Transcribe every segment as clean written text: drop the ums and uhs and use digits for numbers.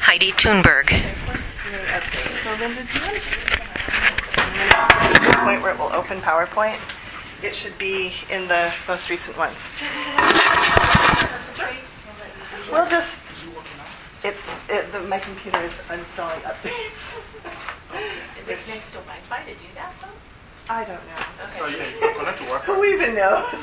Heidi Thunberg. So Linda, do you want to point where it will open PowerPoint? It should be in the most recent ones. We'll just, my computer is uninstalling updates. Is it connected to Wi-Fi to do that though? I don't know. Okay. Oh, yeah, connect to Wi-Fi. Who even knows?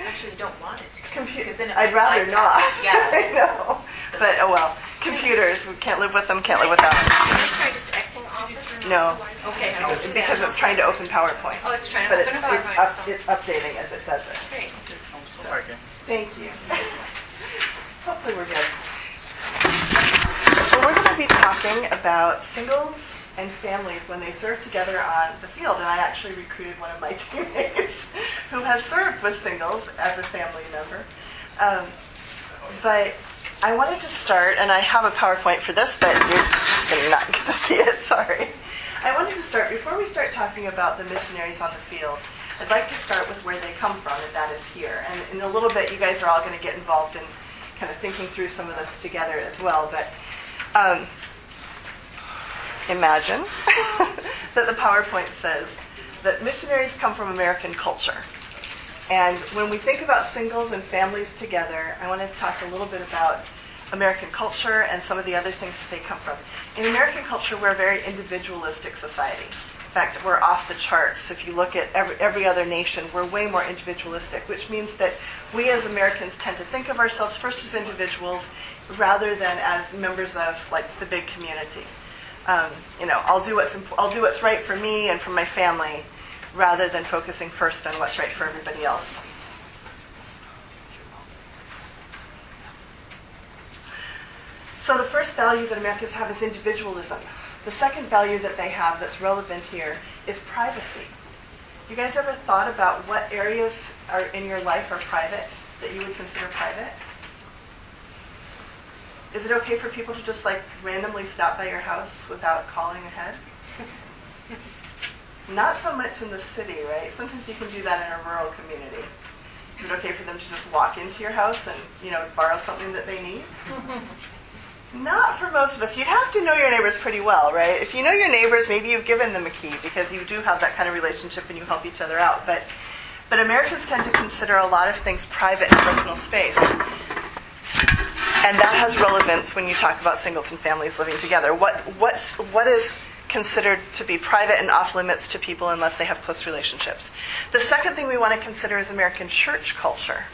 Actually, don't want it to Computer. then it I'd might rather not. bypass. Yeah. I know. But oh well. Computers. We can't live with them. Can't live without them. Can you try just Xing off this? No. Okay. I'll do Because that. it's trying to open PowerPoint. Oh, it's trying But to it's, open a PowerPoint. it's updating as it does it. Great. Okay. Thank you. Hopefully we're good. So we're going to be talking about singles and families when they serve together on the field. And I actually recruited one of my teammates who has served with singles as a family member. But I wanted to start, and I have a PowerPoint for this, but you're going to not get to see it, sorry. I wanted to start, before we start talking about the missionaries on the field, I'd like to start with where they come from, and that is here. And in a little bit, you guys are all going to get involved in kind of thinking through some of this together as well. But imagine that the PowerPoint says that missionaries come from American culture. And when we think about singles and families together, I want to talk a little bit about American culture and some of the other things that they come from. In American culture, we're a very individualistic society. In fact, we're off the charts. If you look at every other nation, we're way more individualistic, which means that we as Americans tend to think of ourselves first as individuals rather than as members of like the big community. I'll do what's right for me and for my family, rather than focusing first on what's right for everybody else. So the first value that Americans have is individualism. The second value that they have that's relevant here is privacy. You guys ever thought about what areas are in your life are private, that you would consider private? Is it okay for people to just like randomly stop by your house without calling ahead? Not so much in the city, right? Sometimes you can do that in a rural community. Is it okay for them to just walk into your house and, borrow something that they need? Not for most of us. You'd have to know your neighbors pretty well, right? If you know your neighbors, maybe you've given them a key because you do have that kind of relationship and you help each other out. But Americans tend to consider a lot of things private and personal space. And that has relevance when you talk about singles and families living together. What is considered to be private and off limits to people unless they have close relationships? The second thing we want to consider is American church culture.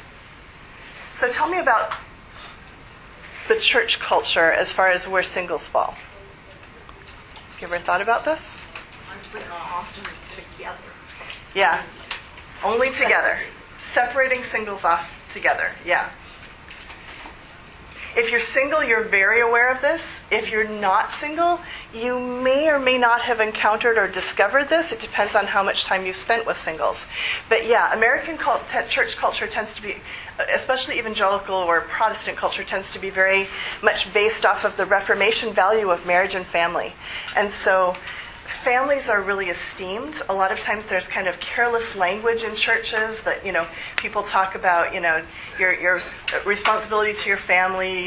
So tell me about the church culture as far as where singles fall. Have you ever thought about this? Together. Yeah. Only together. Separating singles off together. Yeah. If you're single, you're very aware of this. If you're not single, you may or may not have encountered or discovered this. It depends on how much time you've spent with singles. But yeah, American church culture tends to be, especially evangelical or Protestant culture, tends to be very much based off of the Reformation value of marriage and family. And so families are really esteemed. A lot of times there's kind of careless language in churches that, people talk about, your responsibility to your family,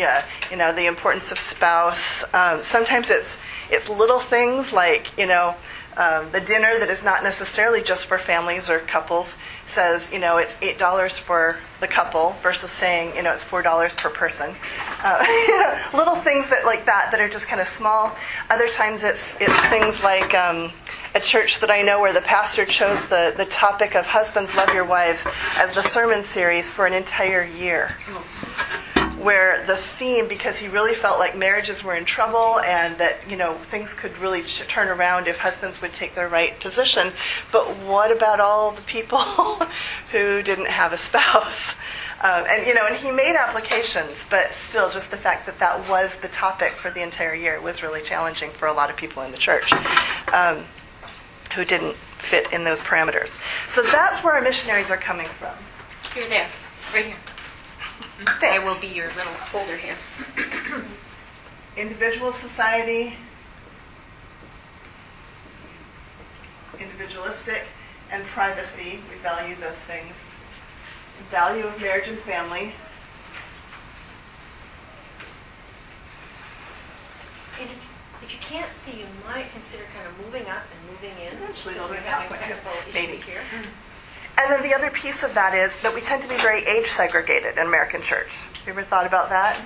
the importance of spouse. Sometimes it's little things like, the dinner that is not necessarily just for families or couples says, it's $8 for the couple versus saying, it's $4 per person. Little things like that are just kind of small. Other times it's things like a church that I know where the pastor chose the topic of husbands love your wives as the sermon series for an entire year. Where the theme, because he really felt like marriages were in trouble and that, things could really turn around if husbands would take their right position. But what about all the people who didn't have a spouse? And he made applications, but still just the fact that was the topic for the entire year was really challenging for a lot of people in the church who didn't fit in those parameters. So that's where our missionaries are coming from. You're there, right here. I will be your little holder here. Individual society, individualistic, and privacy. We value those things. Value of marriage and family. And if you can't see, you might consider kind of moving up and moving in. Eventually since it'll we're be having halfway. technical Maybe. issues here. And then the other piece of that is that we tend to be very age segregated in American church. You ever thought about that?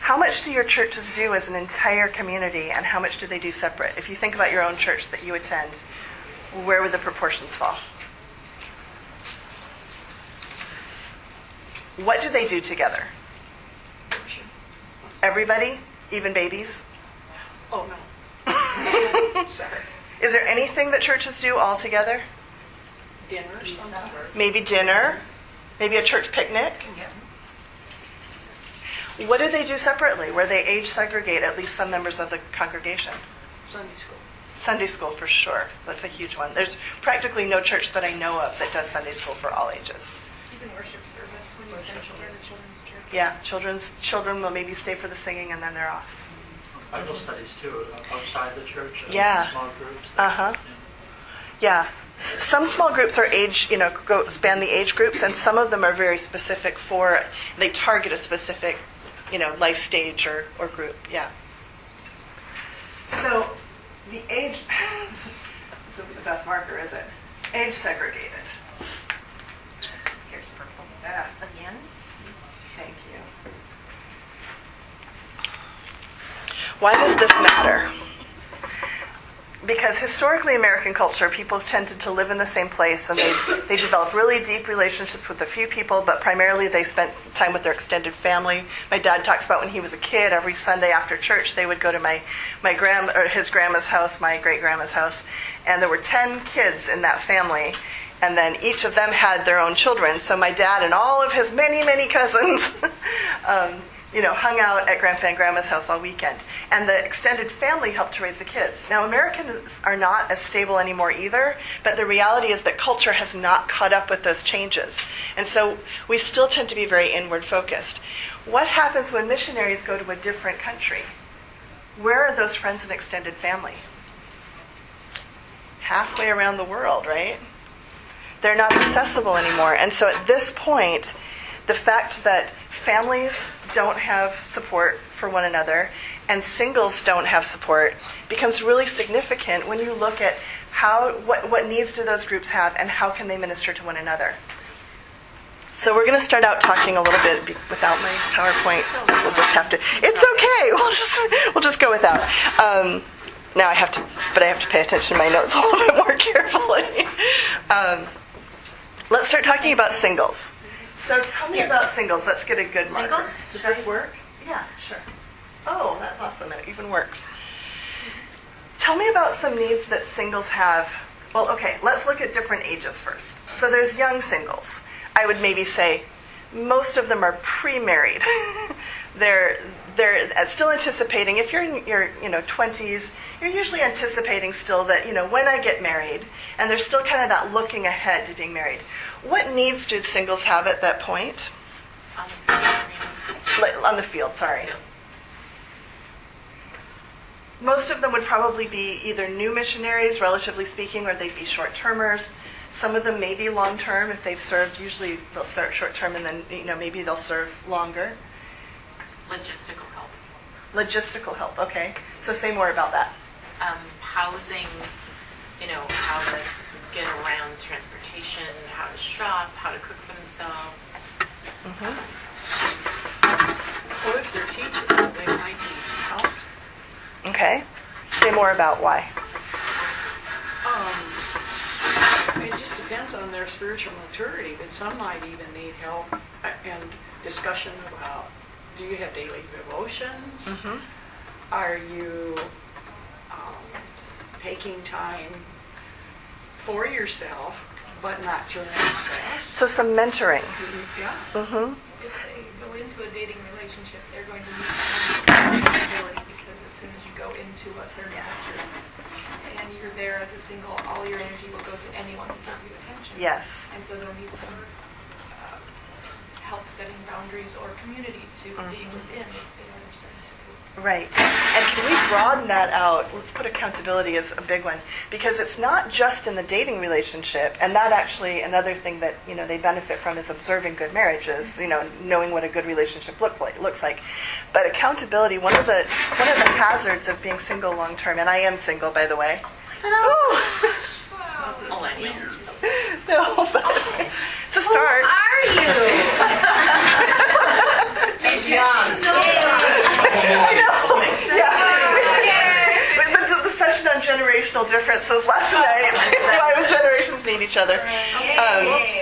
How much do your churches do as an entire community, and how much do they do separate? If you think about your own church that you attend, where would the proportions fall? What do they do together? Everybody? Even babies? Oh, no. Sorry. Is there anything that churches do all together? Dinner sometimes. Maybe dinner? Maybe a church picnic? What do they do separately, where they age segregate at least some members of the congregation? Sunday school. Sunday school for sure. That's a huge one. There's practically no church that I know of that does Sunday school for all ages. Even worship service when you send children to children's church. Yeah, children will maybe stay for the singing and then they're off. Bible studies too, outside the church. Yeah. Small groups. Uh-huh. Yeah. Some small groups are span the age groups, and some of them are very specific they target a specific, life stage or group. Yeah. So the age, this isn't the best marker, is it? Age segregated. Here's purple. Yeah. Again. Thank you. Why does this matter? Because historically, American culture, people tended to live in the same place, and they developed really deep relationships with a few people, but primarily they spent time with their extended family. My dad talks about when he was a kid, every Sunday after church, they would go to his grandma's house, my great-grandma's house, and there were 10 kids in that family, and then each of them had their own children. So my dad and all of his many, many cousins hung out at Grandpa and Grandma's house all weekend. And the extended family helped to raise the kids. Now, Americans are not as stable anymore either, but the reality is that culture has not caught up with those changes. And so we still tend to be very inward focused. What happens when missionaries go to a different country? Where are those friends and extended family? Halfway around the world, right? They're not accessible anymore. And so at this point, the fact that families don't have support for one another and singles don't have support becomes really significant when you look at what needs do those groups have and how can they minister to one another. So we're going to start out talking a little bit without my PowerPoint. We'll just have to. It's okay. We'll just go without. Now I have to pay attention to my notes a little bit more carefully. Let's start talking about singles. So tell me about singles. Let's get a good marker. Singles? Does this work? Yeah, sure. Oh, that's awesome. It even works. Tell me about some needs that singles have. Well, okay, let's look at different ages first. So there's young singles. I would maybe say most of them are pre-married. they're still anticipating, if you're in your 20s, you're usually anticipating still that, when I get married, and there's still kind of that looking ahead to being married. What needs do singles have at that point? On the field, sorry. Yeah. Most of them would probably be either new missionaries, relatively speaking, or they'd be short-termers. Some of them may be long-term if they've served. Usually they'll start short-term and then maybe they'll serve longer. Logistical help. Logistical help, okay. So say more about that. Housing, how to get around transportation, how to shop, how to cook for themselves. Well, if they're teachers, they might need some help. Okay. Say more about why. It just depends on their spiritual maturity, but some might even need help and discussion about, do you have daily devotions? Are you taking time for yourself, but not to an excess? So some mentoring. Yeah. If they go into a dating relationship, they're going to need accountability because as soon as you go into a third culture and you're there as a single, all your energy will go to anyone who gives you attention. Yes. And so they'll need some help setting boundaries or community to be within if they are starting to Right. And can we broaden that out? Let's put accountability as a big one, because it's not just in the dating relationship, and that actually another thing that they benefit from is observing good marriages, knowing what a good relationship looks like. But accountability, one of the hazards of being single long term, and I am single, by the way. Millennial. No, but it's a start. Who are you? He's young. I know. Yeah. But the session on generational differences last night. Why generations need each other.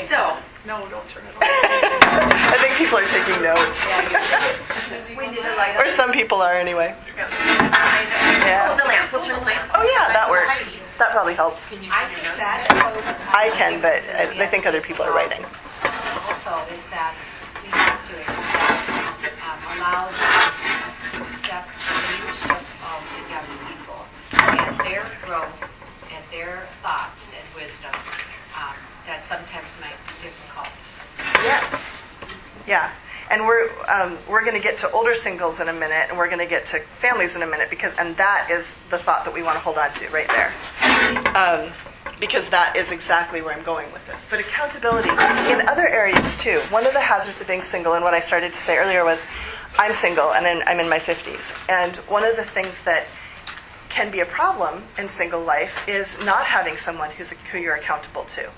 So, no, don't turn it off. I think people are taking notes. We need a light. Or some people are anyway. Yeah. The lamp. We'll turn the lamp. Oh yeah, that works. That probably helps. Can you I see think your that notes? shows I can, but I think other people are writing. also is that we have to allow us to accept the leadership of the young people and their growth and their thoughts and wisdom that sometimes might be difficult. Yes. Yeah. And we're going to get to older singles in a minute, and we're going to get to families in a minute, and that is the thought that we want to hold on to right there. Because that is exactly where I'm going with this. But accountability in other areas too. One of the hazards of being single, and what I started to say earlier was, I'm single and I'm in my 50s. And one of the things that can be a problem in single life is not having someone who you're accountable to.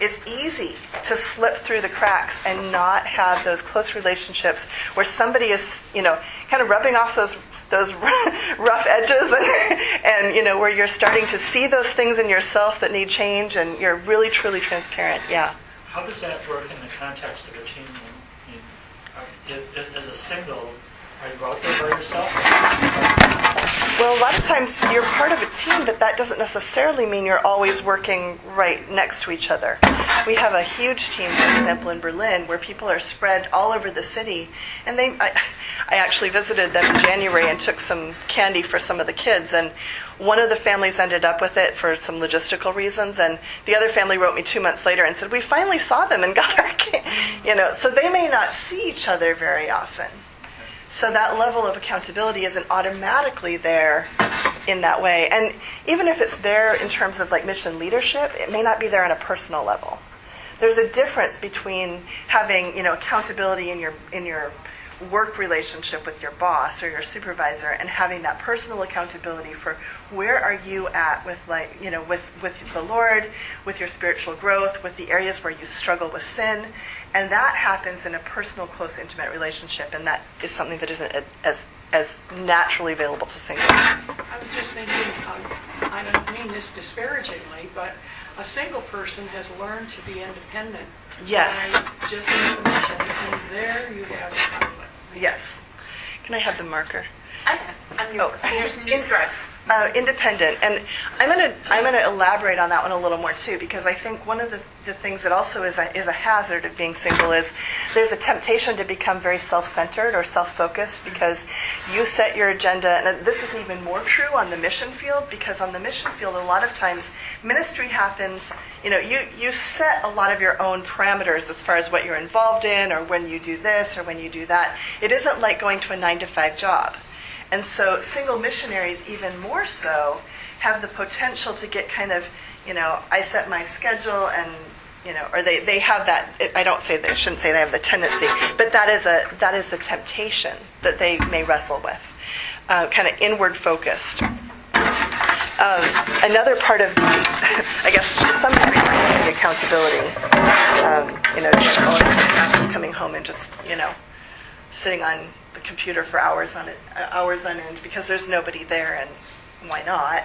It's easy to slip through the cracks and not have those close relationships where somebody is, kind of rubbing off those rough edges and where you're starting to see those things in yourself that need change, and you're really truly transparent. Yeah. How does that work in the context of a team? As a single, are you out there by yourself? Well, a lot of times you're part of a team, but that doesn't necessarily mean you're always working right next to each other. We have a huge team, for example, in Berlin, where people are spread all over the city. And I actually visited them in January and took some candy for some of the kids. And one of the families ended up with it for some logistical reasons, and the other family wrote me 2 months later and said, we finally saw them and got our candy. So they may not see each other very often. So that level of accountability isn't automatically there in that way. And even if it's there in terms of like mission leadership, it may not be there on a personal level. There's a difference between having, accountability in your work relationship with your boss or your supervisor, and having that personal accountability for where are you at with with the Lord, with your spiritual growth, with the areas where you struggle with sin. And that happens in a personal, close, intimate relationship, and that is something that isn't as naturally available to singles. I was just thinking, I don't mean this disparagingly, but a single person has learned to be independent. Yes. By just information, and there you have a conflict. Yes. Can I have the marker? I have. I'm new. Oh. There's describe. Independent, and I'm gonna elaborate on that one a little more too, because I think one of the things that also is a hazard of being single is there's a temptation to become very self-centered or self-focused, because you set your agenda, and this is even more true on the mission field, because on the mission field a lot of times ministry happens. You set a lot of your own parameters as far as what you're involved in, or when you do this or when you do that. It isn't like going to a 9-to-5 job. And so single missionaries, even more so, have the potential to get kind of, I set my schedule, and, or they have that. I shouldn't say they have the tendency, but that is the temptation that they may wrestle with, kind of inward focused. Another part of I guess to some degree, the accountability, just coming home and just, sitting on the computer for hours on end because there's nobody there, and why not?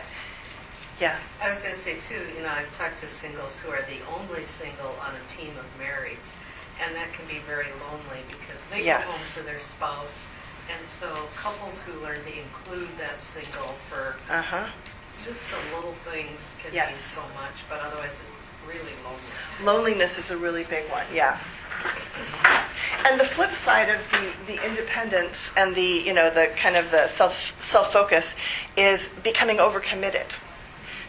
Yeah. I was going to say too, I've talked to singles who are the only single on a team of marrieds, and that can be very lonely because they Yes. go home to their spouse, and so couples who learn to include that single for just some little things can Yes. mean so much, but otherwise it's really lonely. Loneliness is a really big one, yeah. And the flip side of the independence and the kind of the self-focus is becoming overcommitted.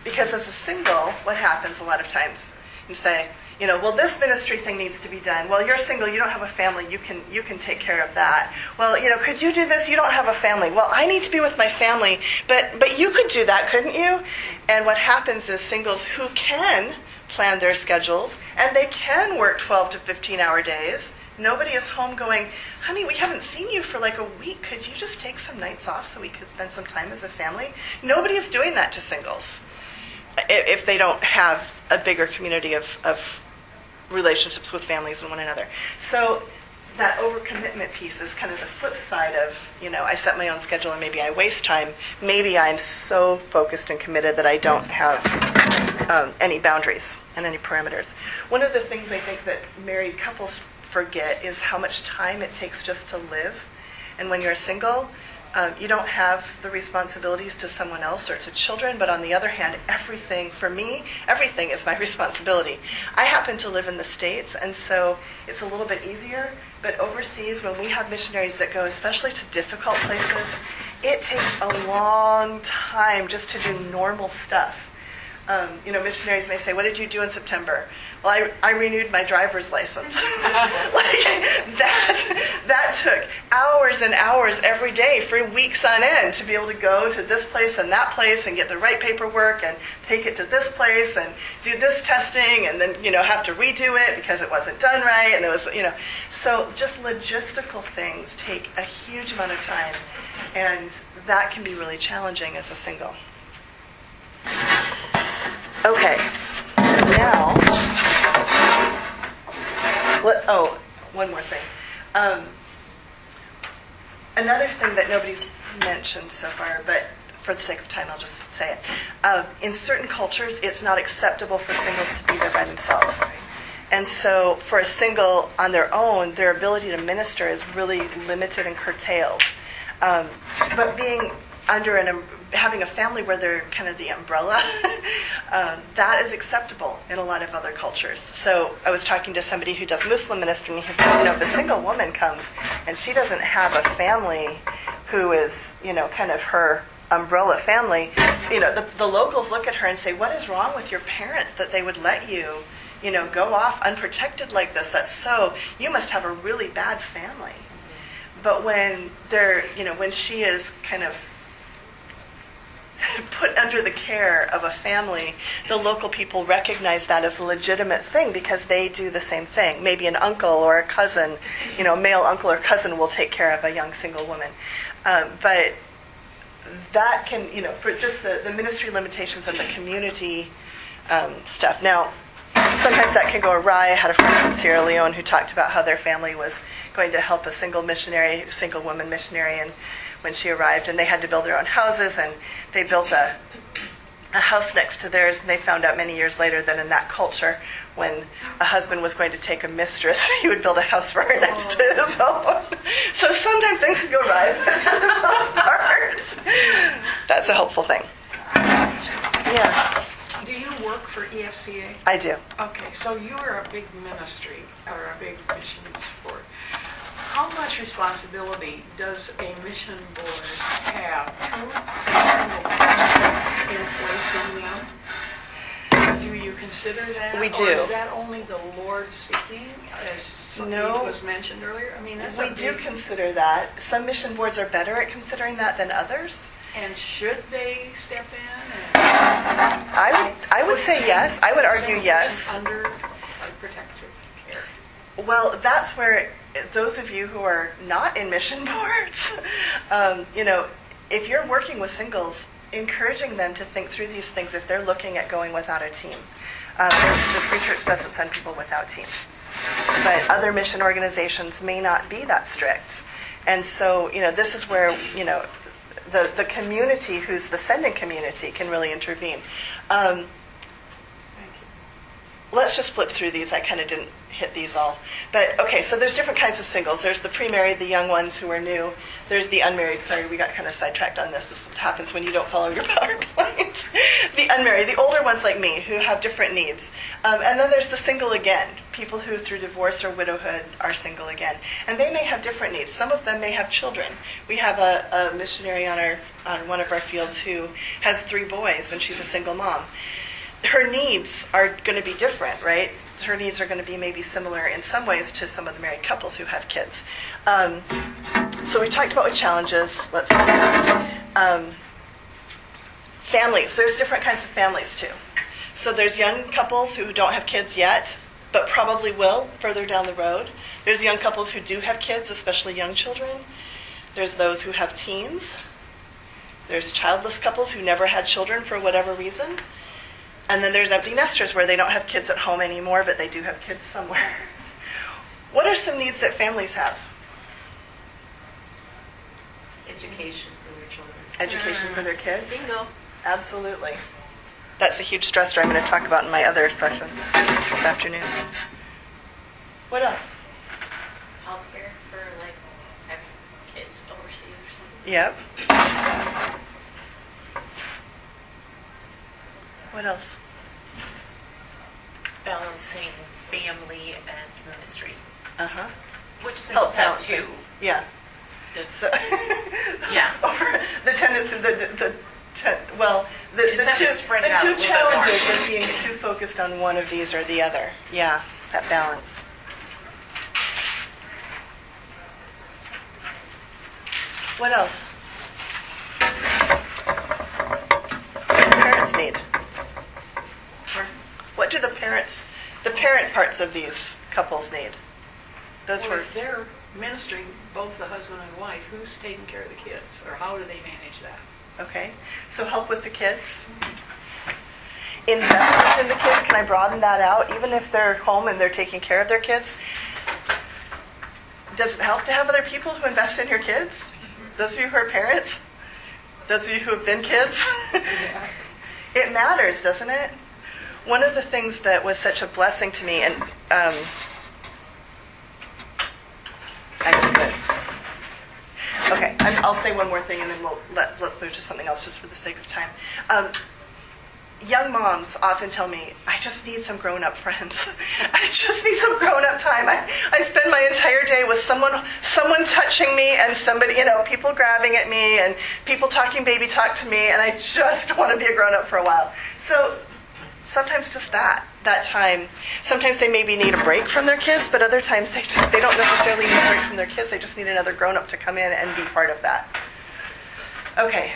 Because as a single, what happens a lot of times? You say, well, this ministry thing needs to be done. Well, you're single, you don't have a family, you can take care of that. Well, could you do this? You don't have a family. Well, I need to be with my family, but you could do that, couldn't you? And what happens is singles who can plan their schedules, and they can work 12 to 15-hour days. Nobody is home going, honey, we haven't seen you for like a week. Could you just take some nights off so we could spend some time as a family? Nobody is doing that to singles if they don't have a bigger community of relationships with families and one another. So that overcommitment piece is kind of the flip side of, I set my own schedule and maybe I waste time. Maybe I'm so focused and committed that I don't have any boundaries and any parameters. One of the things I think that married couples forget is how much time it takes just to live. And when you're single, you don't have the responsibilities to someone else or to children, but on the other hand, everything is my responsibility. I happen to live in the States, and so it's a little bit easier, but overseas, when we have missionaries that go, especially to difficult places, it takes a long time just to do normal stuff. Missionaries may say, what did you do in September? Well, I renewed my driver's license. That took hours and hours every day for weeks on end to be able to go to this place and that place and get the right paperwork and take it to this place and do this testing and then, have to redo it because it wasn't done right. And it was, so just logistical things take a huge amount of time, and that can be really challenging as a single. Okay, now, one more thing. Another thing that nobody's mentioned so far, but for the sake of time, I'll just say it. In certain cultures, it's not acceptable for singles to be there by themselves. And so for a single on their own, their ability to minister is really limited and curtailed. But being under having a family where they're kind of the umbrella, that is acceptable in a lot of other cultures. So I was talking to somebody who does Muslim ministry, and he said, if a single woman comes and she doesn't have a family who is, kind of her umbrella family, the locals look at her and say, what is wrong with your parents that they would let you, go off unprotected like this? You must have a really bad family. But when when she is kind of put under the care of a family, the local people recognize that as a legitimate thing because they do the same thing. Maybe an uncle or a cousin, a male uncle or cousin will take care of a young single woman. But that can, for just the ministry limitations and the community stuff. Now, sometimes that can go awry. I had a friend from Sierra Leone who talked about how their family was going to help a single woman missionary, and when she arrived, and they had to build their own houses, and they built a house next to theirs, and they found out many years later that in that culture, when a husband was going to take a mistress, he would build a house for her next to his own. So sometimes things can go right for the most part. That's a helpful thing. Yeah. Do you work for EFCA? I do. Okay, so you are a big ministry or a big missions board. How much responsibility does a mission board have to in placing them? Do you consider that? We do. Or is that only the Lord speaking, as something was mentioned earlier? I mean, that's we do consider that. Some mission boards are better at considering that than others. And should they step in? I would say yes. I would argue yes. Under protective care. Well, that's where those of you who are not in mission boards, if you're working with singles, encouraging them to think through these things if they're looking at going without a team. The Free Church doesn't send people without teams. But other mission organizations may not be that strict. And so, this is where, the community, who's the sending community, can really intervene. Let's just flip through these. I kind of didn't hit these all. But, okay, so there's different kinds of singles. There's the pre-married, the young ones who are new. There's the unmarried. Sorry, we got kind of sidetracked on this. This happens when you don't follow your PowerPoint. The unmarried, the older ones like me, who have different needs. And then there's the single again, people who through divorce or widowhood are single again. And they may have different needs. Some of them may have children. We have a missionary on one of our fields who has 3 boys, and she's a single mom. Her needs are going to be different, right? her needs are going to be maybe similar in some ways to some of the married couples who have kids. So we talked about what challenges. Let's families. There's different kinds of families too. So there's young couples who don't have kids yet, but probably will further down the road. There's young couples who do have kids, especially young children. There's those who have teens. There's childless couples who never had children for whatever reason. And then there's empty nesters where they don't have kids at home anymore, but they do have kids somewhere. What are some needs that families have? Education for their children. Education for their kids? Bingo. Absolutely. That's a huge stressor I'm going to talk about in my other session this afternoon. What else? Healthcare for like having kids overseas or something. Yep. What else? Balancing family and ministry, Uh-huh. which singles have too. Yeah. There's, So, yeah. over the tendency, the just have to spread it out a two little bit challenges more. of being too focused on one of these or the other. Yeah, that balance. What else? What do parents need? What do the parent parts of these couples need? Those Well, were if they're ministering, both the husband and wife, who's taking care of the kids? Or how do they manage that? okay. So help with the kids. Investment in the kids. Can I broaden that out? Even if they're home and they're taking care of their kids, does it help to have other people who invest in your kids? Those of you who are parents, those of you who have been kids, it matters, doesn't it? One of the things that was such a blessing to me, and I just quit. Okay, I'll say one more thing, and then let's move to something else, just for the sake of time. Young moms often tell me, I just need some grown-up friends. I just need some grown-up time. I spend my entire day with someone touching me and somebody, people grabbing at me and people talking baby talk to me, and I just want to be a grown-up for a while. So sometimes just that time. Sometimes they maybe need a break from their kids, but other times they don't necessarily need a break from their kids. They just need another grown-up to come in and be part of that. Okay,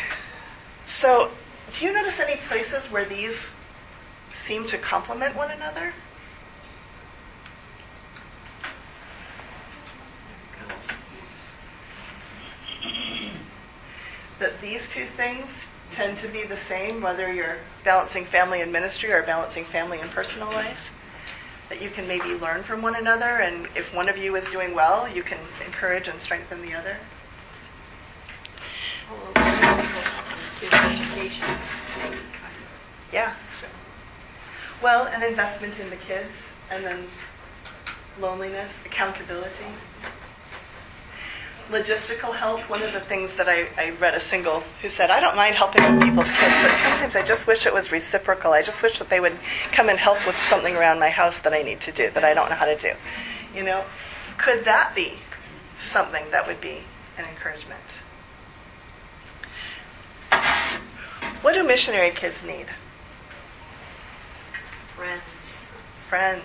so do you notice any places where these seem to complement one another? That these two things tend to be the same, whether you're balancing family and ministry or balancing family and personal life? That you can maybe learn from one another, and if one of you is doing well, you can encourage and strengthen the other? Education, maybe, kind of. Yeah. So, Well, an investment in the kids, and then loneliness, accountability. Logistical help. One of the things that I read a single who said, I don't mind helping with people's kids, but sometimes I just wish it was reciprocal. I just wish that they would come and help with something around my house that I need to do, that I don't know how to do. Could that be something that would be an encouragement? What do missionary kids need? Friends. Friends.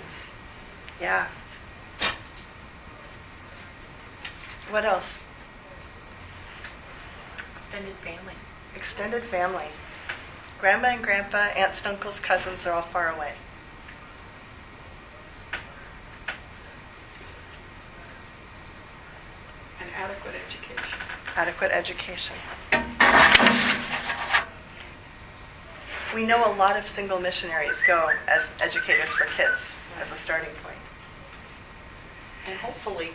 Yeah. What else? Extended family. Extended family. Grandma and grandpa, aunts and uncles, cousins, they're all far away. an adequate education. Adequate education. We know a lot of single missionaries go as educators for kids as a starting point. And hopefully,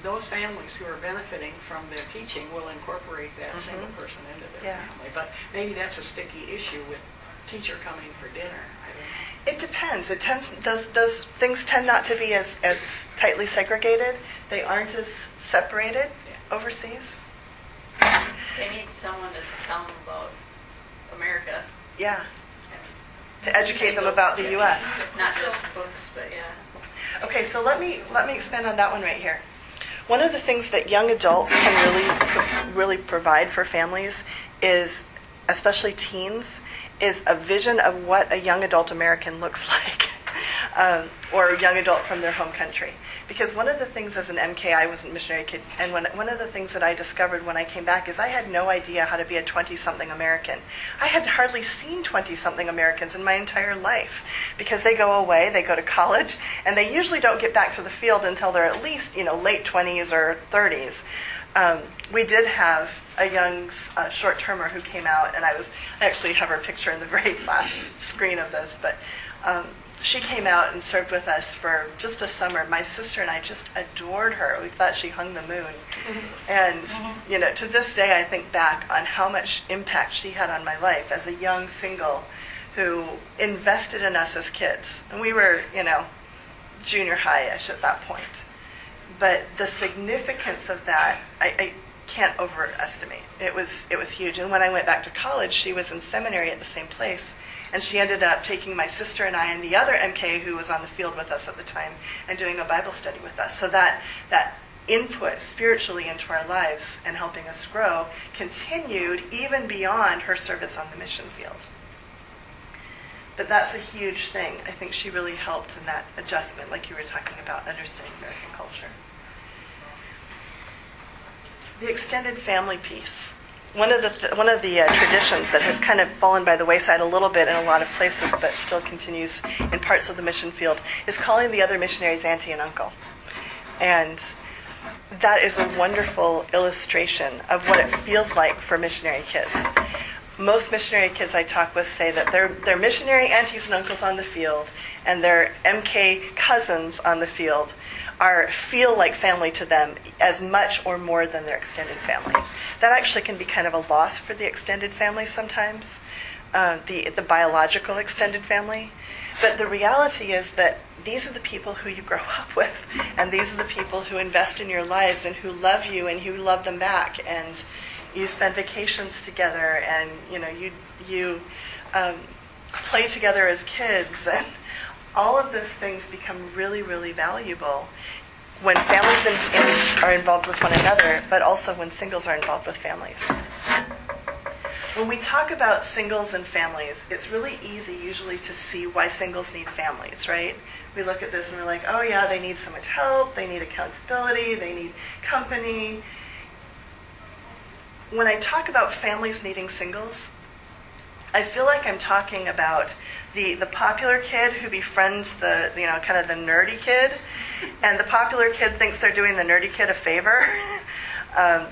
those families who are benefiting from their teaching will incorporate that single person into their Yeah. family. But maybe that's a sticky issue with teacher coming for dinner. I don't know. It depends. Those things tend not to be as tightly segregated. They aren't as separated overseas. They need someone to tell them about America. Yeah. To educate them about the U.S. Not just books, but yeah. Okay, so let me expand on that one right here. One of the things that young adults can really provide for families is, especially teens, is a vision of what a young adult American looks like. or young adult from their home country. Because one of the things as an MK, I was a missionary kid, and one of the things that I discovered when I came back is I had no idea how to be a 20-something American. I had hardly seen 20-something Americans in my entire life because they go away, they go to college, and they usually don't get back to the field until they're at least, late 20s or 30s. We did have a young short-termer who came out, and I actually have her picture in the very last screen of this, but she came out and served with us for just a summer. My sister and I just adored her. We thought she hung the moon. And, to this day I think back on how much impact she had on my life as a young single who invested in us as kids. And we were, junior high-ish at that point. But the significance of that, I can't overestimate. It was huge. And when I went back to college, she was in seminary at the same place. And she ended up taking my sister and I and the other MK who was on the field with us at the time and doing a Bible study with us. So that input spiritually into our lives and helping us grow continued even beyond her service on the mission field. But that's a huge thing. I think she really helped in that adjustment, like you were talking about, understanding American culture. The extended family piece. One of the traditions that has kind of fallen by the wayside a little bit in a lot of places, but still continues in parts of the mission field, is calling the other missionaries auntie and uncle. And that is a wonderful illustration of what it feels like for missionary kids. Most missionary kids I talk with say that their missionary aunties and uncles on the field and their MK cousins on the field feel like family to them as much or more than their extended family. That actually can be kind of a loss for the extended family sometimes, the biological extended family. But the reality is that these are the people who you grow up with, and these are the people who invest in your lives and who love you and who love them back. And you spend vacations together, and you play together as kids, and all of those things become really, really valuable when families are involved with one another, but also when singles are involved with families. When we talk about singles and families, it's really easy usually to see why singles need families, right? We look at this and we're like, oh yeah, they need so much help, they need accountability, they need company. When I talk about families needing singles, I feel like I'm talking about the popular kid who befriends the kind of the nerdy kid, and the popular kid thinks they're doing the nerdy kid a favor.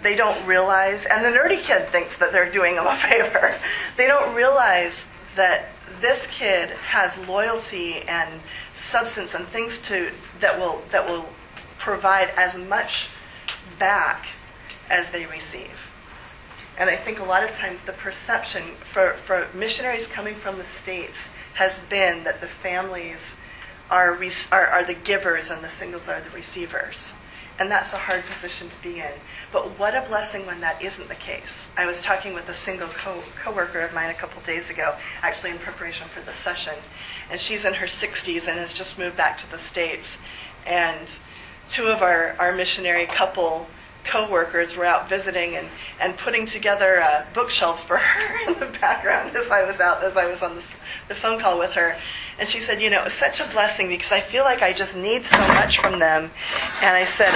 They don't realize, and the nerdy kid thinks that they're doing them a favor. They don't realize that this kid has loyalty and substance and things that will provide as much back as they receive. And I think a lot of times the perception for missionaries coming from the States has been that the families are the givers and the singles are the receivers. And that's a hard position to be in. But what a blessing when that isn't the case. I was talking with a single co-worker of mine a couple days ago, actually in preparation for the session. And she's in her 60s and has just moved back to the States. And two of our missionary couple co-workers were out visiting and putting together bookshelves for her in the background as I was on the phone call with her. And she said, it was such a blessing because I feel like I just need so much from them. And I said,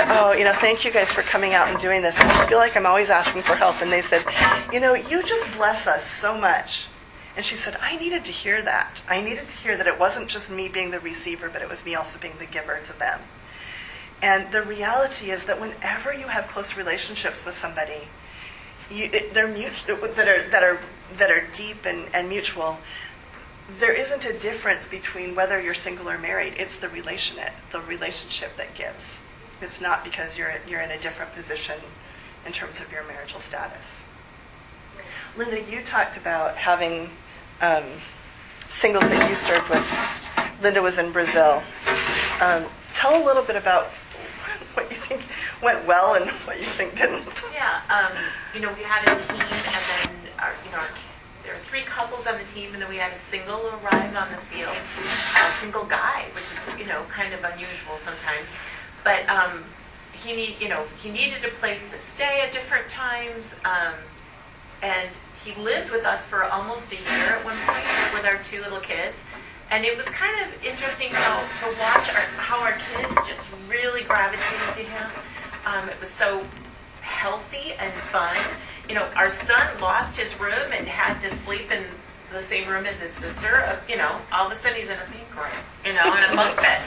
thank you guys for coming out and doing this. I just feel like I'm always asking for help. And they said, you just bless us so much. And she said, I needed to hear that. I needed to hear that it wasn't just me being the receiver, but it was me also being the giver to them. And the reality is that whenever you have close relationships with somebody, they're that are deep and mutual, there isn't a difference between whether you're single or married. It's the relationship that gives. It's not because you're in a different position in terms of your marital status. Linda, you talked about having singles that you served with. Linda was in Brazil. Tell a little bit about what you think went well and what you think didn't. Yeah, we had a team, and then there were 3 couples on the team, and then we had a single arrive on the field, a single guy, which is kind of unusual sometimes. But he needed a place to stay at different times, and he lived with us for almost a year at one point with our 2 little kids. And it was kind of interesting to watch how our kids just really gravitated to him. It was so healthy and fun. You know, our son lost his room and had to sleep in the same room as his sister. You know, all of a sudden he's in a pink room, you know, in a bunk bed.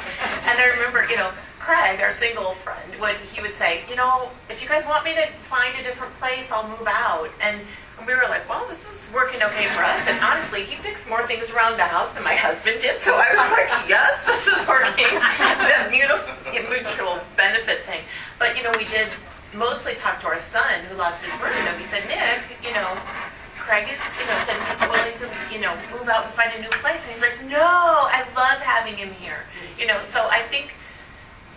And I remember, you know, Craig, our single friend, he would say, you know, if you guys want me to find a different place, I'll move out. And we were like, well, this is working okay for us. And honestly, he fixed more things around the house than my husband did. So I was like, yes, this is working. That beautiful mutual benefit thing. But, you know, we did mostly talk to our son who lost his room. And we said, Nick, you know, Craig is, you know, said he's willing to, you know, move out and find a new place. And he's like, no, I love having him here. You know, so I think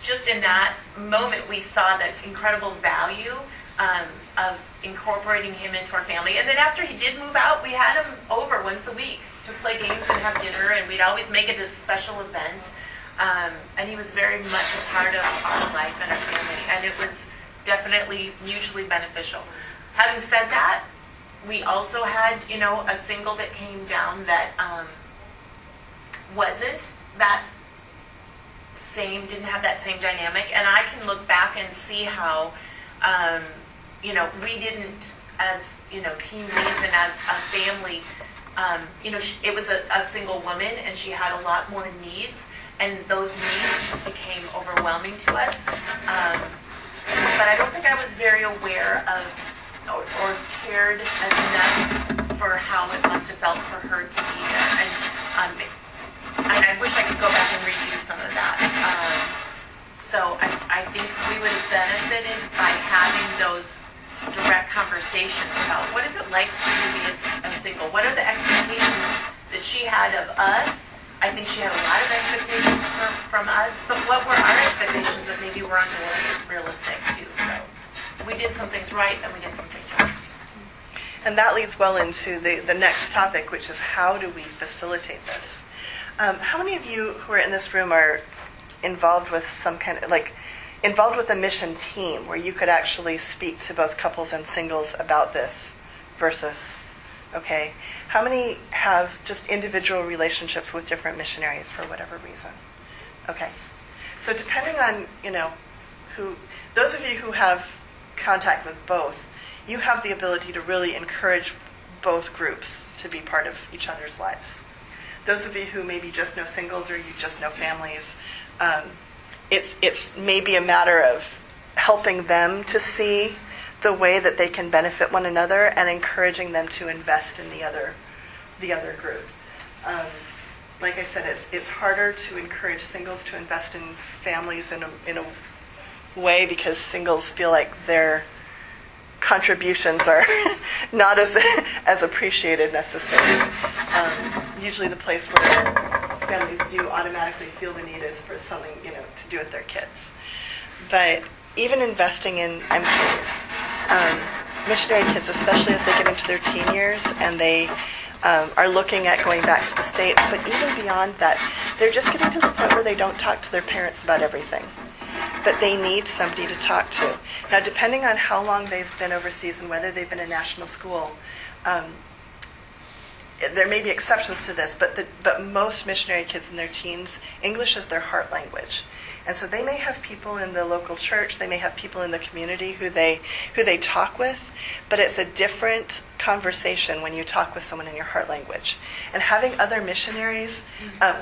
just in that moment we saw the incredible value of incorporating him into our family. And then after he did move out, we had him over once a week to play games and have dinner, and we'd always make it a special event. And he was very much a part of our life and our family, and it was definitely mutually beneficial. Having said that, we also had, you know, a single that came down that wasn't that same, didn't have that same dynamic, and I can look back and see how, you know, we didn't, as, you know, team leads and as a family, you know, it was a single woman, and she had a lot more needs, and those needs just became overwhelming to us. But I don't think I was very aware of or cared enough for how it must have felt for her to be there. And I wish I could go back and redo some of that. So I think we would have benefited by having those direct conversations about what is it like for you to be a single? What are the expectations that she had of us? I think she had a lot of expectations from us, but what were our expectations that maybe were unrealistic too? So we did some things right and we did some things wrong. And that leads well into the next topic, which is how do we facilitate this? How many of you who are in this room are involved with some kind of, like, involved with a mission team where you could actually speak to both couples and singles about this versus, okay? How many have just individual relationships with different missionaries for whatever reason? Okay. So depending on, you know, those of you who have contact with both, you have the ability to really encourage both groups to be part of each other's lives. Those of you who maybe just know singles or you just know families, it's maybe a matter of helping them to see the way that they can benefit one another and encouraging them to invest in the other group. Like I said, it's harder to encourage singles to invest in families in a way because singles feel like their contributions are not as appreciated necessarily. Usually the place where families do automatically feel the need is for something, you know, to do with their kids. But even investing in MKs, missionary kids, especially as they get into their teen years and they are looking at going back to the States, but even beyond that, they're just getting to the point where they don't talk to their parents about everything. But they need somebody to talk to. Now, depending on how long they've been overseas and whether they've been in national school, there may be exceptions to this, but most missionary kids in their teens, English is their heart language. And so they may have people in the local church, they may have people in the community who they talk with, but it's a different conversation when you talk with someone in your heart language. And having other missionaries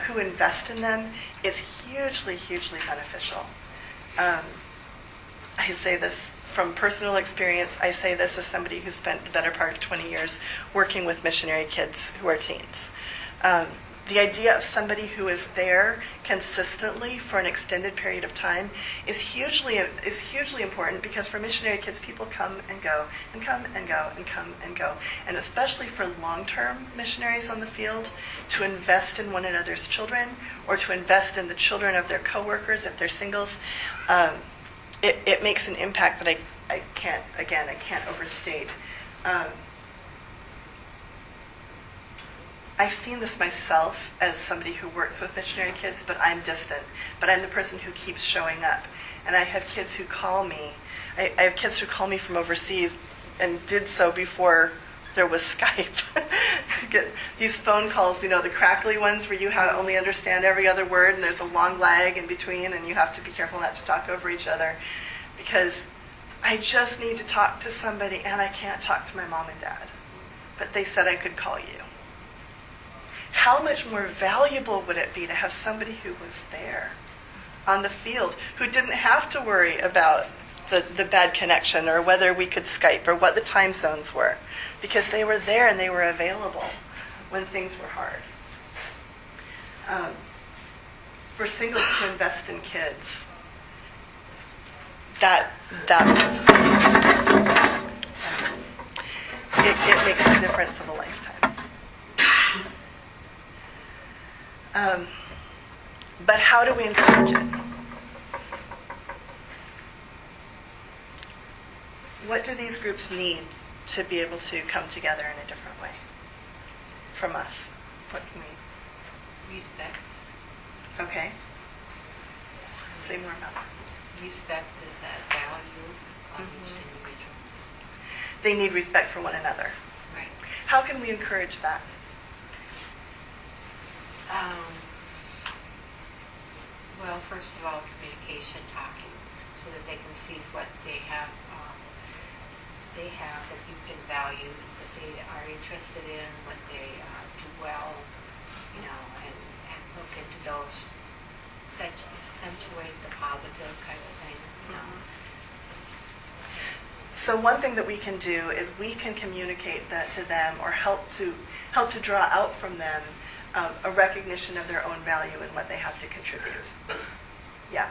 who invest in them is hugely, hugely beneficial. I say this from personal experience. I say this as somebody who spent the better part of 20 years working with missionary kids who are teens. The idea of somebody who is there consistently for an extended period of time is hugely important because for missionary kids, people come and go and come and go and come and go. And especially for long-term missionaries on the field, to invest in one another's children or to invest in the children of their coworkers if they're singles, it makes an impact that I can't overstate. I've seen this myself as somebody who works with missionary kids, but I'm distant. But I'm the person who keeps showing up. And I have kids who call me. I have kids who call me from overseas and did so before there was Skype. Get these phone calls, the crackly ones where you only understand every other word and there's a long lag in between and you have to be careful not to talk over each other, because I just need to talk to somebody and I can't talk to my mom and dad. But they said I could call you. How much more valuable would it be to have somebody who was there on the field, who didn't have to worry about the bad connection or whether we could Skype or what the time zones were, because they were there and they were available when things were hard. For singles to invest in kids, it makes the difference of a lifetime. But how do we encourage it? What do these groups need to be able to come together in a different way from us? What can we? Respect. Okay. Say more about that. Respect is that value of each individual. They need respect for one another. Right. How can we encourage that? Well, first of all, communication, talking, so that they can see what they have that you can value, that they are interested in, what they do well, and look into those, accentuate the positive kind of thing. So one thing that we can do is we can communicate that to them, or help to draw out from them a recognition of their own value and what they have to contribute. Yeah.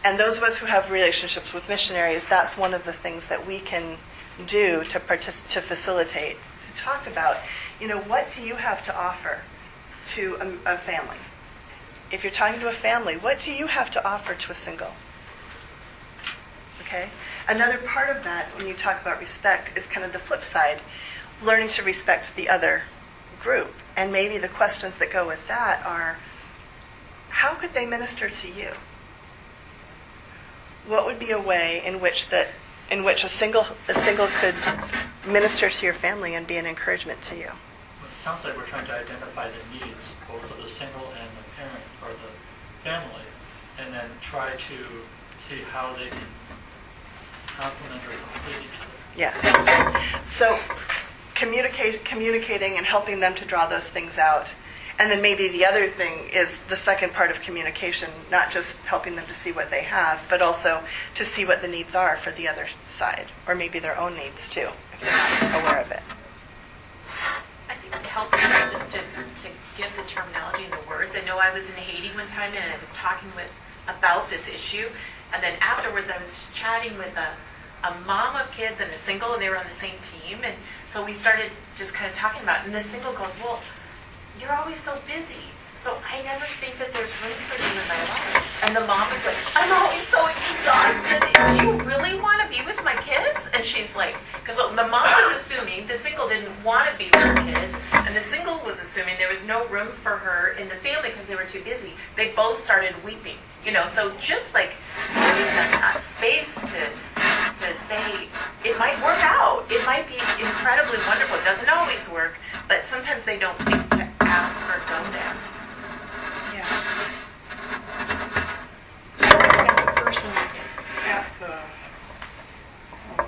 And those of us who have relationships with missionaries, that's one of the things that we can do to facilitate, to talk about, what do you have to offer to a family? If you're talking to a family, what do you have to offer to a single? Okay? Another part of that, when you talk about respect, is kind of the flip side, learning to respect the other group. And maybe the questions that go with that are, how could they minister to you? What would be a way in which a single could minister to your family and be an encouragement to you? Well, it sounds like we're trying to identify the needs, both of the single and the parent or the family, and then try to see how they can complement or complete each other. Yes. So communicating and helping them to draw those things out. And then maybe the other thing is the second part of communication, not just helping them to see what they have, but also to see what the needs are for the other side, or maybe their own needs too, if they're not aware of it. I think it helps just to give the terminology and the words. I know I was in Haiti one time and I was talking about this issue, and then afterwards I was just chatting with a mom of kids and a single, and they were on the same team, and so we started just kind of talking about it, and the single goes, well, you're always so busy, so I never think that there's room for you in my life. And the mom is like, I'm always so exhausted. Do you really want to be with my kids? And she's like, because the mom was assuming the single didn't want to be with her kids, and the single was assuming there was no room for her in the family because they were too busy. They both started weeping, so just like giving them that space to say, it might work out. It might be incredibly wonderful. It doesn't always work, but sometimes they don't think to ask or go there. Yeah. As a person at the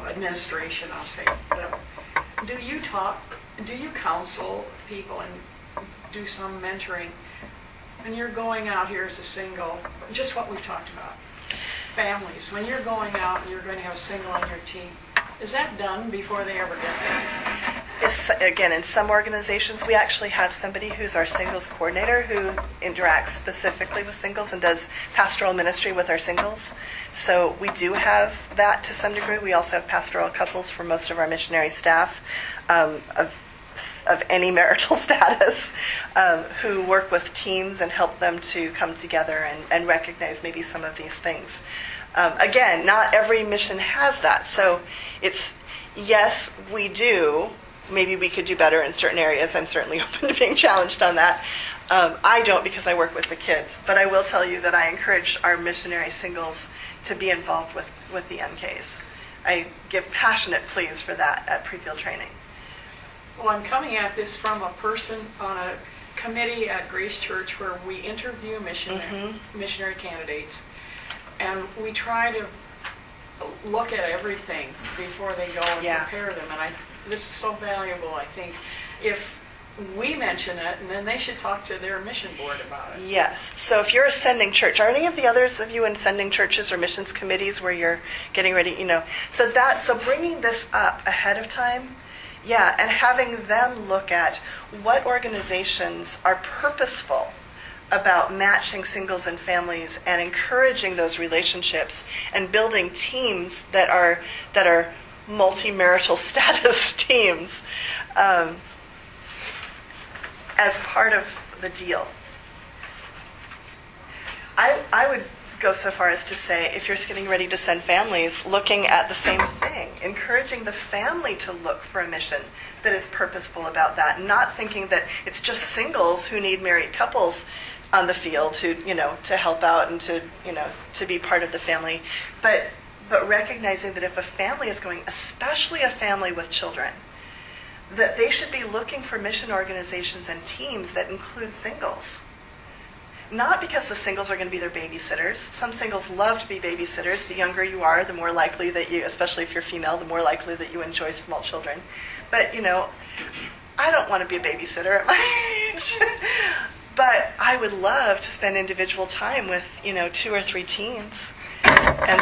administration, I'll say, do you counsel people and do some mentoring when you're going out here as a single, just what we've talked about, families, when you're going out and you're going to have a single on your team, is that done before they ever get there? Again, in some organizations, we actually have somebody who's our singles coordinator who interacts specifically with singles and does pastoral ministry with our singles. So we do have that to some degree. We also have pastoral couples for most of our missionary staff of any marital status who work with teams and help them to come together and recognize maybe some of these things. Again, not every mission has that. So it's, yes, we do. Maybe we could do better in certain areas. I'm certainly open to being challenged on that. I don't, because I work with the kids. But I will tell you that I encourage our missionary singles to be involved with the MKs. I give passionate pleas for that at pre-field training. Well, I'm coming at this from a person on a committee at Grace Church where we interview missionary candidates, and we try to look at everything before they go and prepare them. And this is so valuable, I think, if we mention it, and then they should talk to their mission board about it. Yes. So if you're a sending church, are any of the others of you in sending churches or missions committees where you're getting ready, so bringing this up ahead of time, and having them look at what organizations are purposeful about matching singles and families and encouraging those relationships and building teams that are multi-marital status teams as part of the deal. I would go so far as to say, if you're getting ready to send families, looking at the same thing, encouraging the family to look for a mission that is purposeful about that, not thinking that it's just singles who need married couples on the field to help out and to be part of the family, but recognizing that if a family is going, especially a family with children, that they should be looking for mission organizations and teams that include singles. Not because the singles are going to be their babysitters. Some singles love to be babysitters. The younger you are, the more likely that you, especially if you're female, the more likely that you enjoy small children. But, I don't want to be a babysitter at my age. But I would love to spend individual time with, 2 or 3 teens and,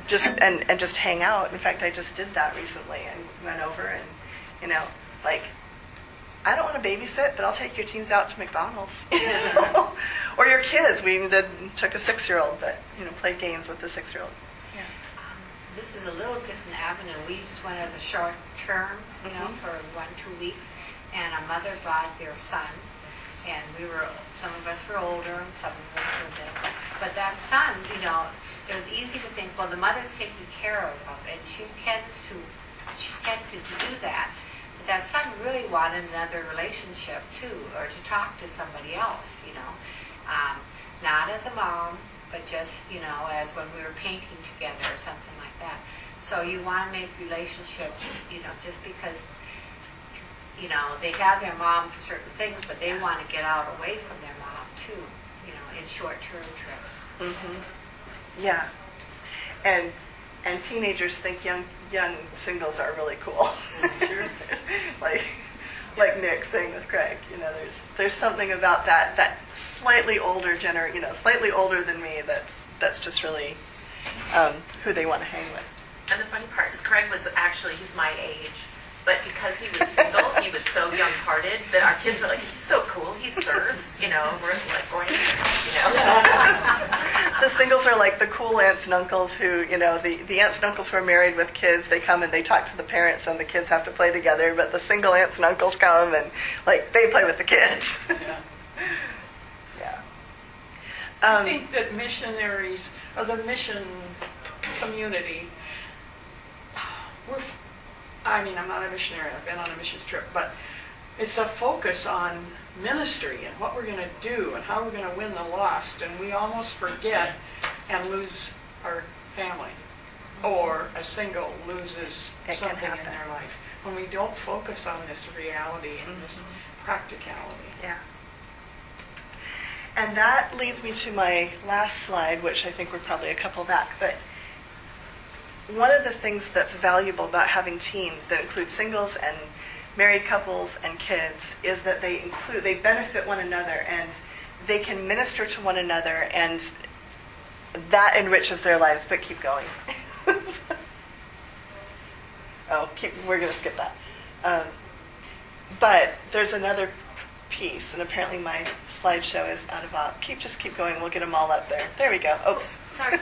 just hang out. In fact, I just did that recently and went over and, I don't want to babysit, but I'll take your teens out to McDonald's. Or your kids. We took a 6-year-old, but, played games with the 6-year-old. This is a little different avenue. We just went as a short term, for 1-2 weeks, and a mother brought their son, and some of us were older and some of us were middle. But that son, it was easy to think, well, the mother's taking care of him, and she's tempted to do that. But that son really wanted another relationship too, or to talk to somebody else, not as a mom, but just, as when we were painting together or something like that. So you want to make relationships, just because, they have their mom for certain things, but they want to get out away from their mom too, in short-term trips. Mm-hmm. Yeah. And teenagers think young singles are really cool. Sure. like Nick saying with Craig, there's something about that slightly older slightly older than me that's just really who they want to hang with. And the funny part is Craig he's my age, but because he was single, he was so young-hearted that our kids were like, he's so cool, he serves, we're like going, The singles are like the cool aunts and uncles who, the aunts and uncles who are married with kids, they come and they talk to the parents and the kids have to play together, but the single aunts and uncles come and, they play with the kids. Yeah. I think that missionaries, or the mission community, I'm not a missionary, I've been on a missions trip, but it's a focus on ministry and what we're going to do and how we're going to win the lost, and we almost forget and lose our family, or a single loses something in their life when we don't focus on this reality and this practicality. Yeah. And that leads me to my last slide, which I think we're probably a couple back, but one of the things that's valuable about having teams that include singles and married couples and kids is that they benefit one another and they can minister to one another, and that enriches their lives. But keep going. We're going to skip that. But there's another piece, and apparently my slideshow is out of op. Just keep going. We'll get them all up there. There we go. Oops. Sorry.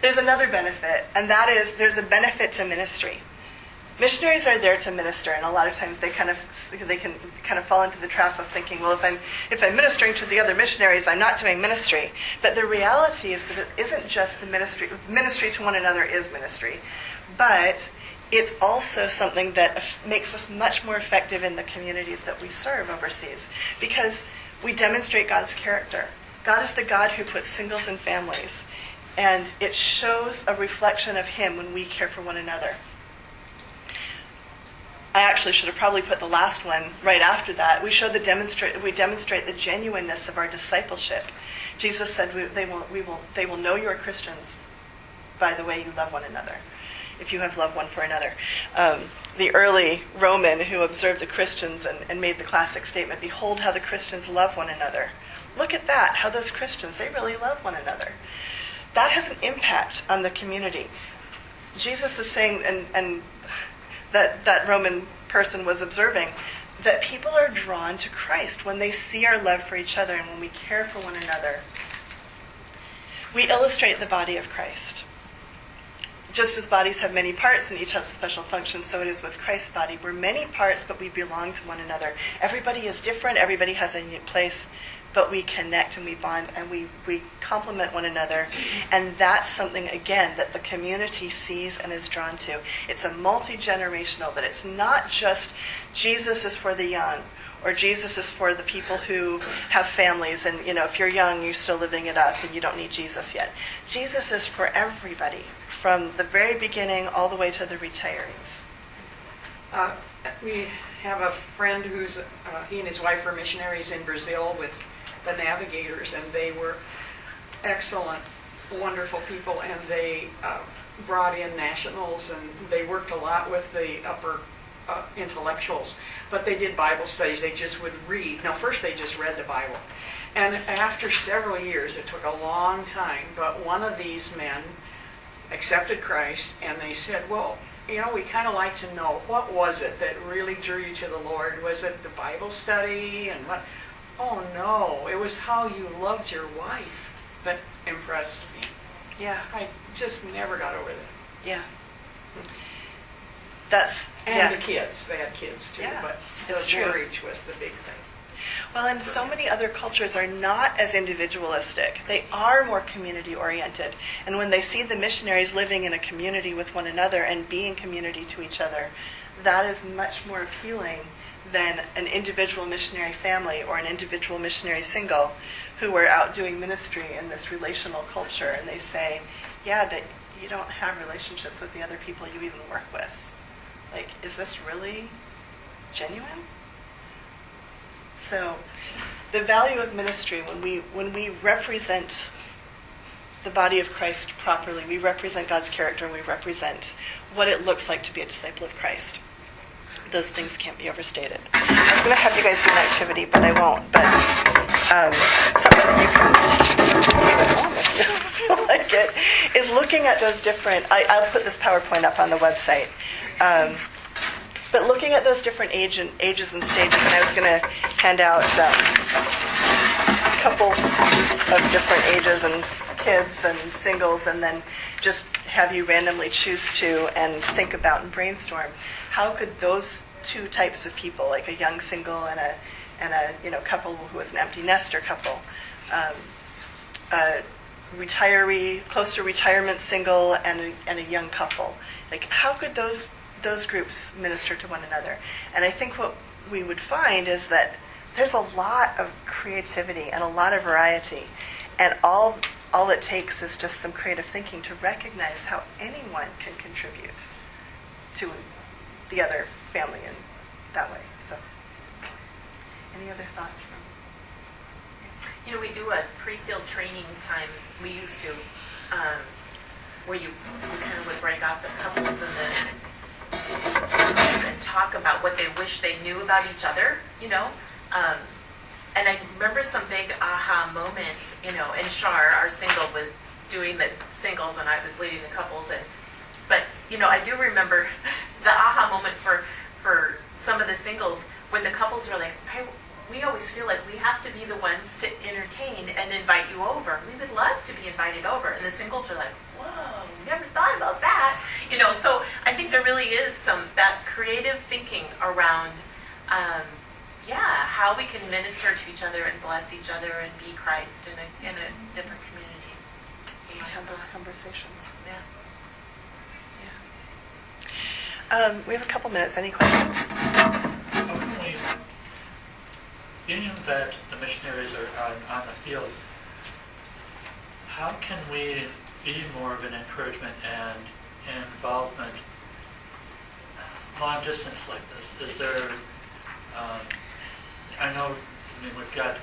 There's another benefit, and that is there's a benefit to ministry. Missionaries are there to minister, and a lot of times they can kind of fall into the trap of thinking, well, if I'm ministering to the other missionaries, I'm not doing ministry. But the reality is that it isn't just the ministry. Ministry to one another is ministry, but it's also something that makes us much more effective in the communities that we serve overseas, because we demonstrate God's character. God is the God who puts singles in families, and it shows a reflection of Him when we care for one another. I actually should have probably put the last one right after that. We demonstrate the genuineness of our discipleship. Jesus said they will know you are Christians by the way you love one another, if you have love one for another. The early Roman who observed the Christians and made the classic statement, behold how the Christians love one another. Look at that, how those Christians, they really love one another. That has an impact on the community. Jesus is saying, and that Roman person was observing, that people are drawn to Christ when they see our love for each other and when we care for one another. We illustrate the body of Christ. Just as bodies have many parts and each has a special function, so it is with Christ's body. We're many parts, but we belong to one another. Everybody is different, everybody has a unique place, but we connect and we bond and we complement one another. And that's something, again, that the community sees and is drawn to. It's a multi-generational, that it's not just Jesus is for the young or Jesus is for the people who have families and, if you're young, you're still living it up and you don't need Jesus yet. Jesus is for everybody, from the very beginning all the way to the retirees. We have a friend who's, he and his wife are missionaries in Brazil with the Navigators, and they were excellent, wonderful people, and they brought in nationals, and they worked a lot with the upper intellectuals, but they did Bible studies. They just would read. Now, first they just read the Bible, and after several years, it took a long time, but one of these men accepted Christ, and they said, well, we kind of like to know, what was it that really drew you to the Lord? Was it the Bible study and what? Oh no, it was how you loved your wife that impressed me. Yeah. I just never got over that. Yeah. And the kids. They had kids too, Yeah, but it's the true. marriage was the big thing. Well, and so many other cultures are not as individualistic. They are more community-oriented. And when they see the missionaries living in a community with one another and being community to each other, that is much more appealing than an individual missionary family or an individual missionary single who are out doing ministry in this relational culture. And they say, yeah, that you don't have relationships with the other people you even work with. Like, is this really genuine? So, the value of ministry, when we represent the body of Christ properly, we represent God's character, and we represent what it looks like to be a disciple of Christ. Those things can't be overstated. I was going to have you guys do an activity, but I won't. But something that you can do at home if you feel like it is looking at those different. I'll put this PowerPoint up on the website. But looking at those different ages and stages, and I was going to hand out couples of different ages and kids and singles, and then just have you randomly choose to and think about and brainstorm. How could those two types of people, like a young single and a couple who was an empty nester couple, a retiree, close to retirement single, and a young couple, like how could those groups minister to one another? And I think what we would find is that there's a lot of creativity and a lot of variety, and all it takes is just some creative thinking to recognize how anyone can contribute to the other family in that way. So, any other thoughts from? We do a pre-field training time. We used to, where we kind of would break out the couples and talk about what they wish they knew about each other, And I remember some big aha moments, and Shar, our single, was doing the singles and I was leading the couples. But I do remember the aha moment for some of the singles when the couples were like, we always feel like we have to be the ones to entertain and invite you over. We would love to be invited over. And the singles are like, whoa, never thought about that. So I think there really is that creative thinking around, how we can minister to each other and bless each other and be Christ in a different community. Have those conversations. Yeah. We have a couple minutes. Any questions? Ultimately, being that the missionaries are on the field, how can we be more of an encouragement and involvement long long distance like this, is there, I know, we've got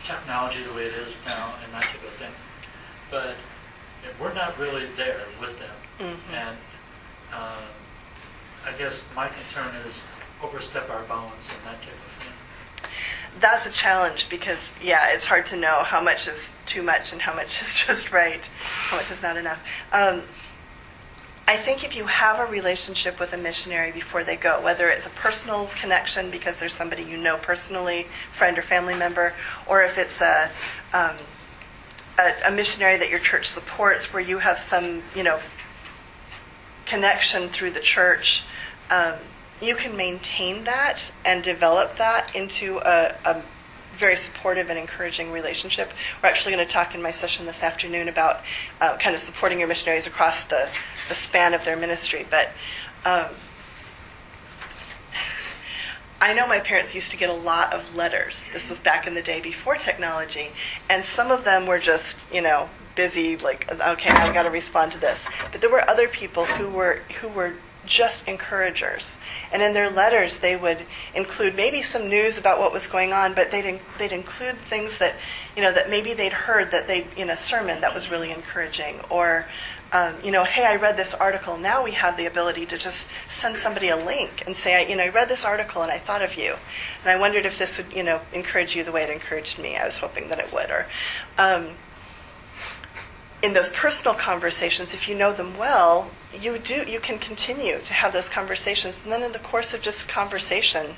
technology the way it is now and that type of thing, but we're not really there with them. Mm-hmm. And I guess my concern is overstep our bounds and that type of thing. That's a challenge because, yeah, it's hard to know how much is too much and how much is just right, how much is not enough. I think if you have a relationship with a missionary before they go, whether it's a personal connection because there's somebody you know personally, friend or family member, or if it's a missionary that your church supports where you have some, connection through the church, you can maintain that and develop that into a very supportive and encouraging relationship. We're actually going to talk in my session this afternoon about kind of supporting your missionaries across the span of their ministry. But I know my parents used to get a lot of letters. This was back in the day before technology. And some of them were just, busy, like, okay, I've got to respond to this. But there were other people who were just encouragers. And in their letters, they would include maybe some news about what was going on, but they'd include things that, that maybe they'd heard that in a sermon that was really encouraging. Or, hey, I read this article. Now we have the ability to just send somebody a link and say, I read this article and I thought of you. And I wondered if this would, encourage you the way it encouraged me. I was hoping that it would. Or, in those personal conversations, if you know them well, you can continue to have those conversations. And then in the course of just conversation,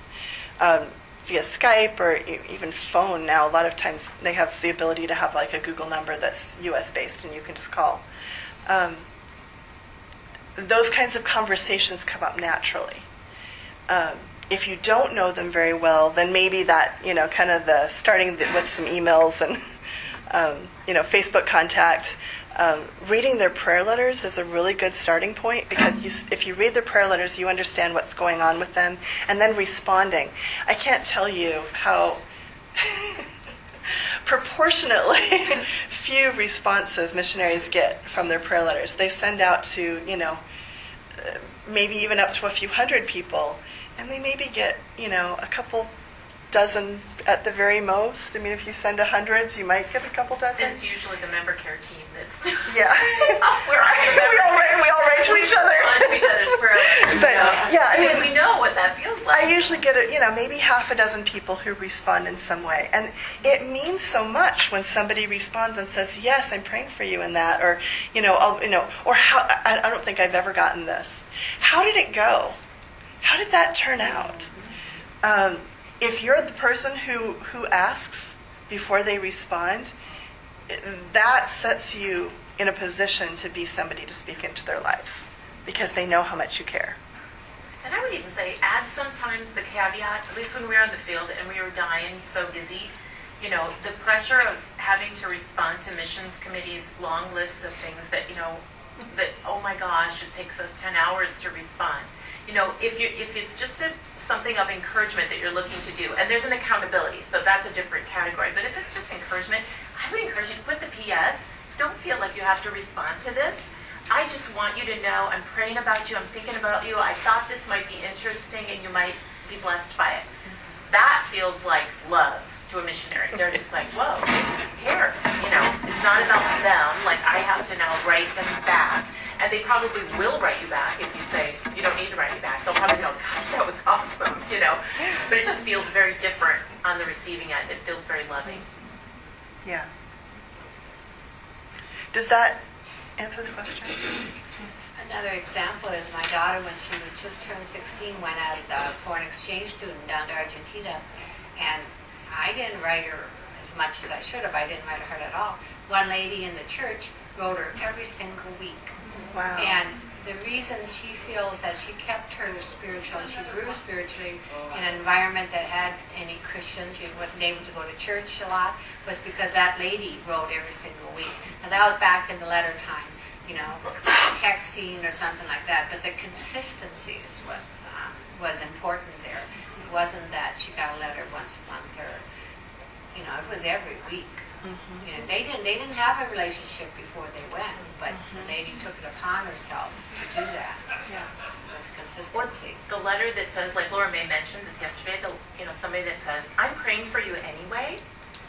via Skype or even phone now, a lot of times they have the ability to have like a Google number that's US based and you can just call. Those kinds of conversations come up naturally. If you don't know them very well, then maybe that, kind of the starting with some emails and Facebook contact. Reading their prayer letters is a really good starting point because if you read their prayer letters, you understand what's going on with them, and then responding. I can't tell you how proportionately few responses missionaries get from their prayer letters. They send out to, maybe even up to a few hundred people, and they maybe get, a couple dozen at the very most. I mean, if you send hundreds, you might get a couple dozen. And it's usually the member care team that's... Yeah. we all write to each other. On each other's prayer letters. But, yeah, I mean, we know what that feels like. I usually get, maybe half a dozen people who respond in some way. And it means so much when somebody responds and says, yes, I'm praying for you in that. Or, or how, I don't think I've ever gotten this. How did it go? How did that turn out? If you're the person who asks before they respond, that sets you in a position to be somebody to speak into their lives because they know how much you care. And I would even say, add sometimes the caveat, at least when we were in the field and we were dying so busy, the pressure of having to respond to missions committees' long lists of things that, that, oh my gosh, it takes us 10 hours to respond. If it's just something of encouragement that you're looking to do, and there's an accountability, so that's a different category. But if it's just encouragement, I would encourage you to put the PS. Don't feel like you have to respond to this. I just want you to know I'm praying about you, I'm thinking about you, I thought this might be interesting and you might be blessed by it. That feels like love to a missionary. They're just like, whoa, here, it's not about them, like I have to now write them back. And they probably will write you back if you say, you don't need to write me back. They'll probably go, gosh, that was awesome, But it just feels very different on the receiving end. It feels very loving. Yeah. Does that answer the question? Another example is my daughter, when she was just turned 16, went as a foreign exchange student down to Argentina. And I didn't write her as much as I should have. I didn't write her at all. One lady in the church wrote her every single week. Wow. And the reason she feels that she kept her spiritual and she grew spiritually in an environment that had any Christians, she wasn't able to go to church a lot, was because that lady wrote every single week. And that was back in the letter time, texting or something like that. But the consistency is what was important there. It wasn't that she got a letter once a month or, it was every week. Mm-hmm. They didn't have a relationship before they went, but the lady took it upon herself to do that. Yeah, with consistency. the letter that says, like Laura May mentioned this yesterday, somebody that says, I'm praying for you anyway.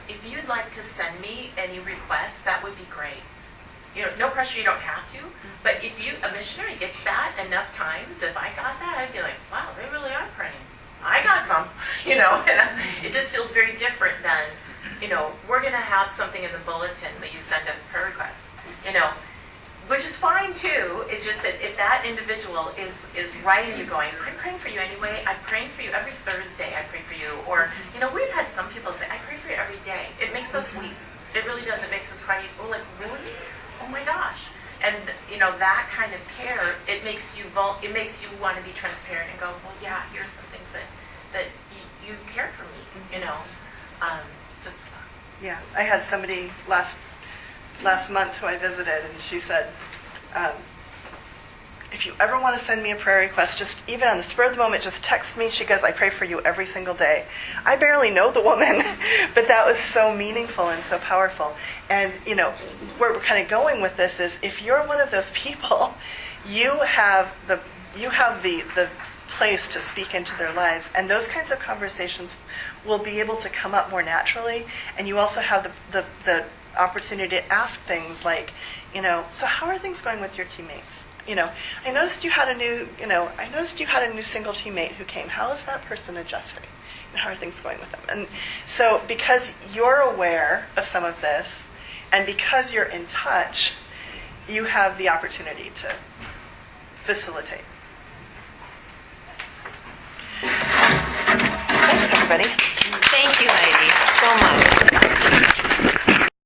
If you'd like to send me any requests, that would be great. No pressure, you don't have to. But if a missionary gets that enough times, if I got that, I'd be like, wow, they really are praying. I got some, and it just feels very different than, we're going to have something in the bulletin when you send us prayer requests, which is fine too. It's just that if that individual is writing you going, I'm praying for you anyway, I'm praying for you every Thursday, I pray for you. Or, we've had some people say, I pray for you every day. It makes us weep. It really does. It makes us cry. Oh, like, really? Oh my gosh. And, that kind of care, it makes you want to be transparent and go, well, yeah, here's some things that you care for me, just. Yeah, I had somebody last month who I visited, and she said, if you ever want to send me a prayer request, just even on the spur of the moment, just text me. She goes, I pray for you every single day. I barely know the woman, but that was so meaningful and so powerful. And, where we're kind of going with this is, if you're one of those people, you have the place to speak into their lives, and those kinds of conversations will be able to come up more naturally, and you also have the opportunity to ask things like, so how are things going with your teammates? I noticed you had a new single teammate who came. How is that person adjusting? And how are things going with them? And so because you're aware of some of this, and because you're in touch, you have the opportunity to facilitate. Thanks, everybody.